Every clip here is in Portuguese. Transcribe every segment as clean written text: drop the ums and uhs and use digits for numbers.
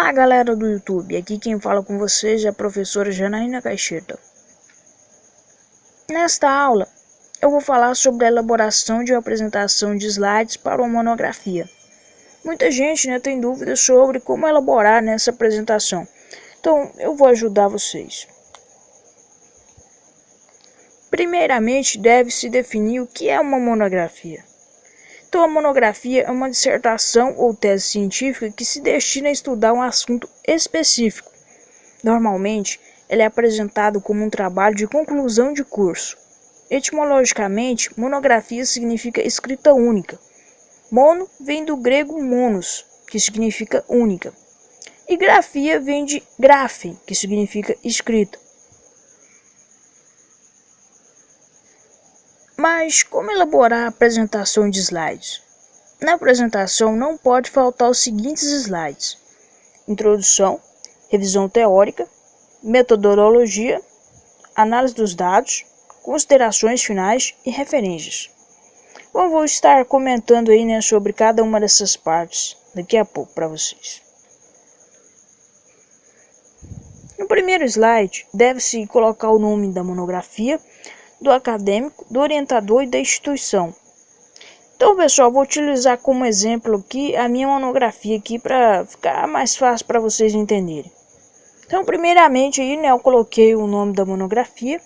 Olá galera do YouTube, aqui quem fala com vocês é a professora Janaína Caixeta. Nesta aula eu vou falar sobre a elaboração de uma apresentação de slides para uma monografia. Muita gente tem dúvidas sobre como elaborar nessa apresentação, então eu vou ajudar vocês. Primeiramente deve-se definir o que é uma monografia. Então, a monografia é uma dissertação ou tese científica que se destina a estudar um assunto específico. Normalmente, ela é apresentada como um trabalho de conclusão de curso. Etimologicamente, monografia significa escrita única. Mono vem do grego monos, que significa única. E grafia vem de graphe, que significa escrita. Mas como elaborar a apresentação de slides? Na apresentação não pode faltar os seguintes slides: introdução, revisão teórica, metodologia, análise dos dados, considerações finais e referências. Eu vou estar comentando aí sobre cada uma dessas partes daqui a pouco para vocês. No primeiro slide, deve-se colocar o nome da monografia, do acadêmico, do orientador e da instituição. Então, pessoal, vou utilizar como exemplo aqui a minha monografia aqui para ficar mais fácil para vocês entenderem. Então, primeiramente aí, eu coloquei o nome da monografia,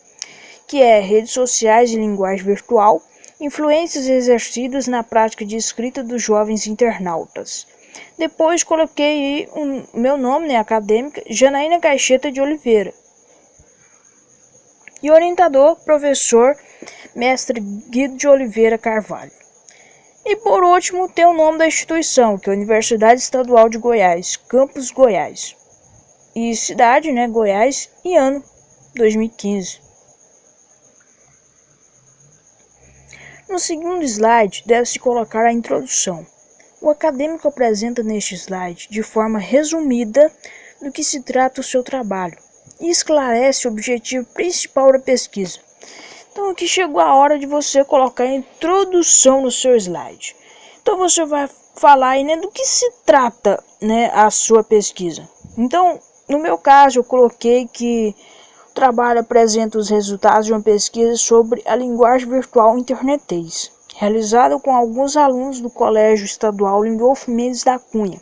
que é Redes Sociais e Linguagem Virtual, Influências Exercidas na Prática de Escrita dos Jovens Internautas. Depois coloquei aí o meu nome, acadêmica, Janaína Caixeta de Oliveira. E orientador, professor, mestre Guido de Oliveira Carvalho. E por último tem o nome da instituição, que é a Universidade Estadual de Goiás, Campus Goiás. E cidade, Goiás, e ano 2015. No segundo slide, deve-se colocar a introdução. O acadêmico apresenta neste slide, de forma resumida, do que se trata o seu trabalho e esclarece o objetivo principal da pesquisa. Então aqui chegou a hora de você colocar a introdução no seu slide. Então você vai falar aí, do que se trata, a sua pesquisa. Então, no meu caso, eu coloquei que o trabalho apresenta os resultados de uma pesquisa sobre a linguagem virtual internetês, realizada com alguns alunos do Colégio Estadual Lindolfo Mendes da Cunha,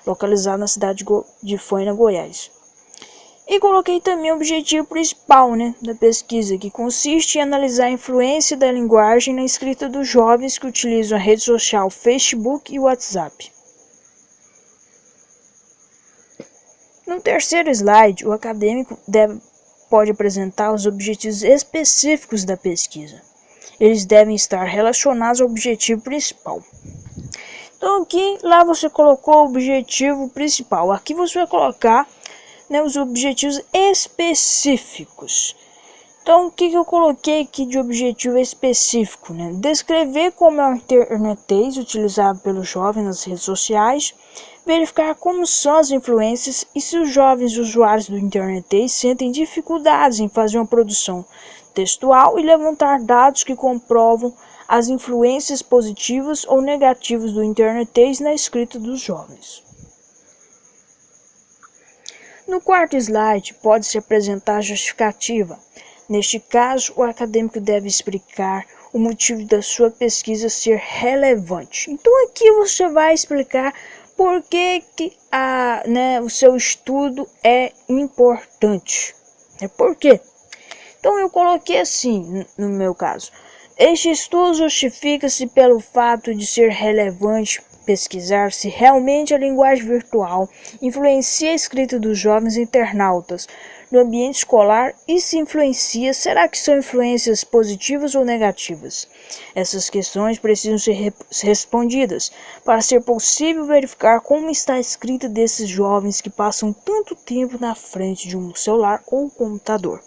localizado na cidade de Foina, Goiás. E coloquei também o objetivo principal da pesquisa, que consiste em analisar a influência da linguagem na escrita dos jovens que utilizam a rede social Facebook e WhatsApp. No terceiro slide, o acadêmico pode apresentar os objetivos específicos da pesquisa. Eles devem estar relacionados ao objetivo principal. Então aqui, lá você colocou o objetivo principal. Aqui você vai colocar os objetivos específicos. Então, o que eu coloquei aqui de objetivo específico? Descrever como é o internetês utilizado pelos jovens nas redes sociais, verificar como são as influências e se os jovens usuários do internetês sentem dificuldades em fazer uma produção textual e levantar dados que comprovam as influências positivas ou negativas do internetês na escrita dos jovens. No quarto slide, pode-se apresentar a justificativa. Neste caso, o acadêmico deve explicar o motivo da sua pesquisa ser relevante. Então, aqui você vai explicar por que o seu estudo é importante. Por quê? Então, eu coloquei assim, no meu caso. Este estudo justifica-se pelo fato de ser relevante pesquisar se realmente a linguagem virtual influencia a escrita dos jovens internautas no ambiente escolar e se influencia, será que são influências positivas ou negativas? Essas questões precisam ser respondidas para ser possível verificar como está a escrita desses jovens que passam tanto tempo na frente de um celular ou computador.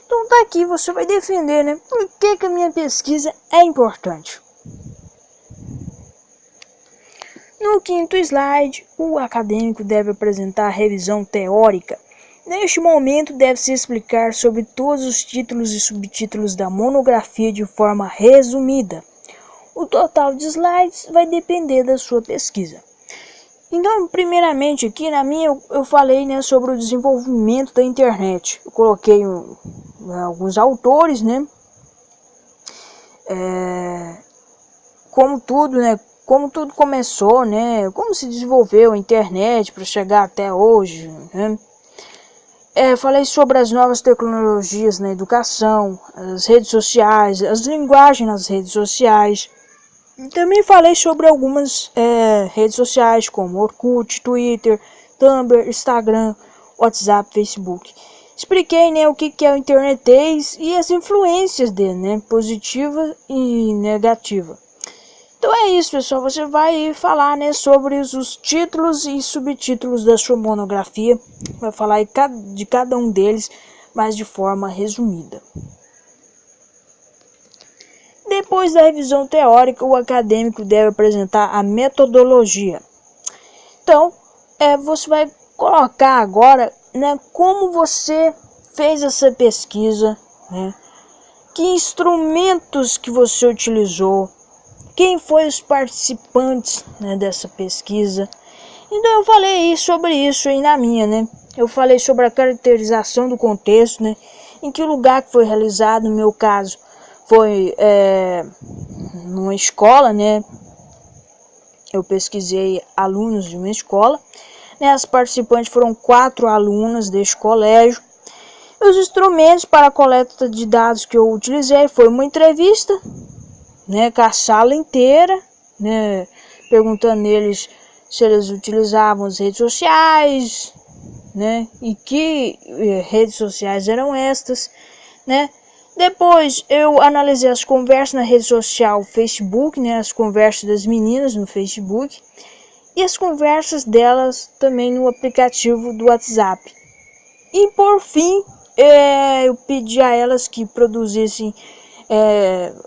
Então daqui você vai defender, por que a minha pesquisa é importante. No quinto slide, o acadêmico deve apresentar a revisão teórica. Neste momento, deve-se explicar sobre todos os títulos e subtítulos da monografia de forma resumida. O total de slides vai depender da sua pesquisa. Então, primeiramente aqui na minha eu falei, né, sobre o desenvolvimento da internet. Eu coloquei alguns autores, né, como tudo começou, né, como se desenvolveu a internet para chegar até hoje, né. Falei sobre as novas tecnologias na educação, as redes sociais, as linguagens nas redes sociais. Também falei sobre algumas redes sociais como Orkut, Twitter, Tumblr, Instagram, WhatsApp, Facebook. Expliquei, né, o que é o internetês e as influências dele, né, positiva e negativa. Então é isso, pessoal. Você vai falar, né, sobre os títulos e subtítulos da sua monografia. Vai falar de cada um deles, mas de forma resumida. Depois da revisão teórica, o acadêmico deve apresentar a metodologia. Então, você vai colocar agora, né, como você fez essa pesquisa, né, que instrumentos que você utilizou, quem foi os participantes, né, dessa pesquisa. Então eu falei sobre isso aí na minha, né? Eu falei sobre a caracterização do contexto, né? Em que lugar que foi realizado, no meu caso, foi numa escola, né? Eu pesquisei alunos de uma escola, né? As participantes foram 4 alunas deste colégio. Os instrumentos para a coleta de dados que eu utilizei foi uma entrevista, né, com a sala inteira, né, perguntando eles se eles utilizavam as redes sociais, né, e que redes sociais eram estas, né. Depois eu analisei as conversas na rede social Facebook, né, as conversas das meninas no Facebook e as conversas delas também no aplicativo do WhatsApp. E por fim, eu pedi a elas que produzissem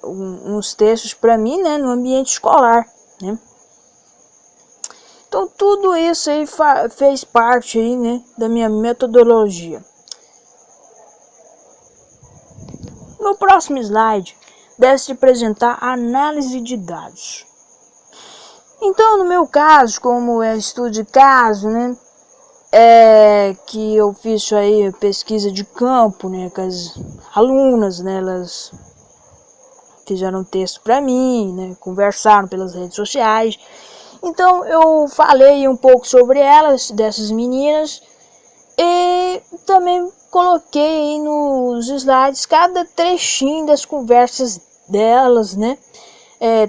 uns textos para mim, né, no ambiente escolar, né. Então tudo isso aí fez parte aí, né, da minha metodologia. No próximo slide deve-se apresentar a análise de dados. Então, no meu caso, como é estudo de caso, né, que eu fiz aí pesquisa de campo, né, com as alunas, né, elas fizeram um texto para mim, né, conversaram pelas redes sociais. Então eu falei um pouco sobre elas, dessas meninas, e também coloquei aí nos slides cada trechinho das conversas delas, né,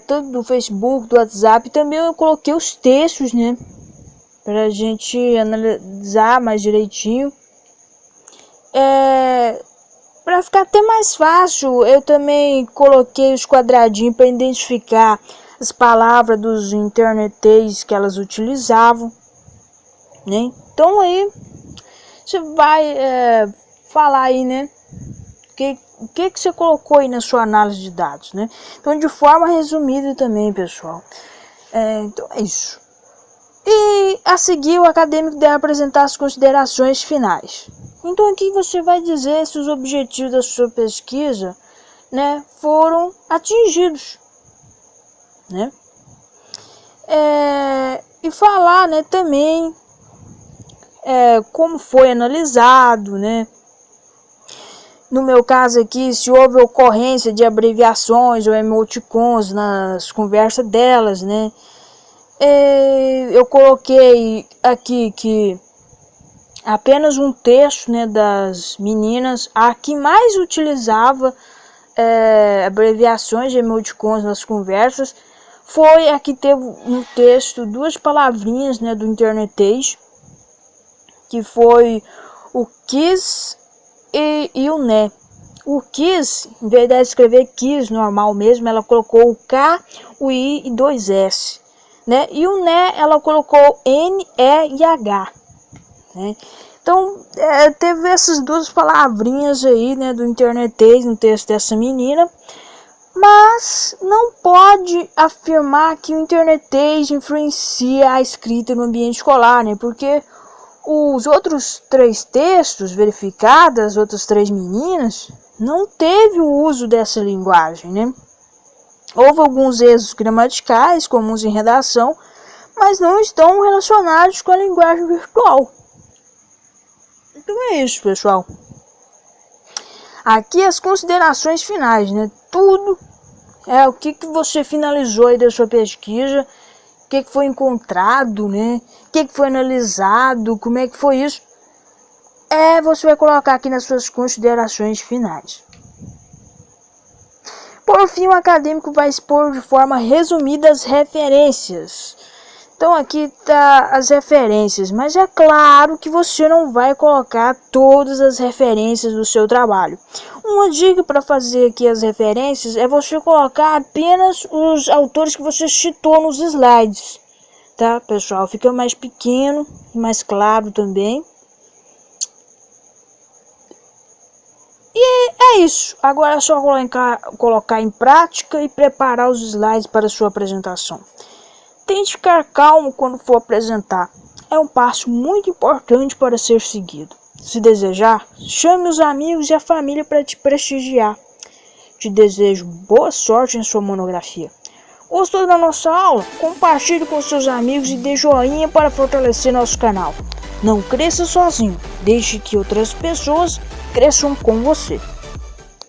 tanto do Facebook, do WhatsApp. Também eu coloquei os textos, né, pra gente analisar mais direitinho. Para ficar até mais fácil, eu também coloquei os quadradinhos para identificar as palavras dos internetês que elas utilizavam, né? Então aí você vai falar aí, né, o que você colocou aí na sua análise de dados, né? Então, de forma resumida também, pessoal. Então é isso. E a seguir, o acadêmico deve apresentar as considerações finais. Então aqui você vai dizer se os objetivos da sua pesquisa, né, foram atingidos, né? E falar, né, também como foi analisado, né? No meu caso aqui, se houve ocorrência de abreviações ou emoticons nas conversas delas, né? Eu coloquei aqui que apenas um terço, né, das meninas, a que mais utilizava abreviações de emoticons nas conversas, foi a que teve no texto 2 palavrinhas, né, do internetês, que foi o quis e o né. O quis, em vez de escrever quis normal mesmo, ela colocou o K, o I e 2 S. Né? E o né, ela colocou N, E e H. Né? Então, teve essas 2 palavrinhas aí, né, do internetês no texto dessa menina. Mas não pode afirmar que o internetês influencia a escrita no ambiente escolar, né? Porque os outros 3 textos verificados, as outras 3 meninas, não teve o uso dessa linguagem, né? Houve alguns erros gramaticais comuns em redação, mas não estão relacionados com a linguagem virtual. Então é isso, pessoal. Aqui as considerações finais, né? Tudo é o que você finalizou aí da sua pesquisa, o que foi encontrado, né? O que foi analisado, como é que foi isso. Você vai colocar aqui nas suas considerações finais. Por fim, o acadêmico vai expor de forma resumida as referências. Então aqui tá as referências, mas é claro que você não vai colocar todas as referências do seu trabalho. Uma dica para fazer aqui as referências é você colocar apenas os autores que você citou nos slides, tá, pessoal? Fica mais pequeno e mais claro também. E é isso. Agora é só colocar em prática e preparar os slides para a sua apresentação. Tente ficar calmo quando for apresentar. É um passo muito importante para ser seguido. Se desejar, chame os amigos e a família para te prestigiar. Te desejo boa sorte em sua monografia. Gostou da nossa aula? Compartilhe com seus amigos e dê joinha para fortalecer nosso canal. Não cresça sozinho, deixe que outras pessoas cresçam com você.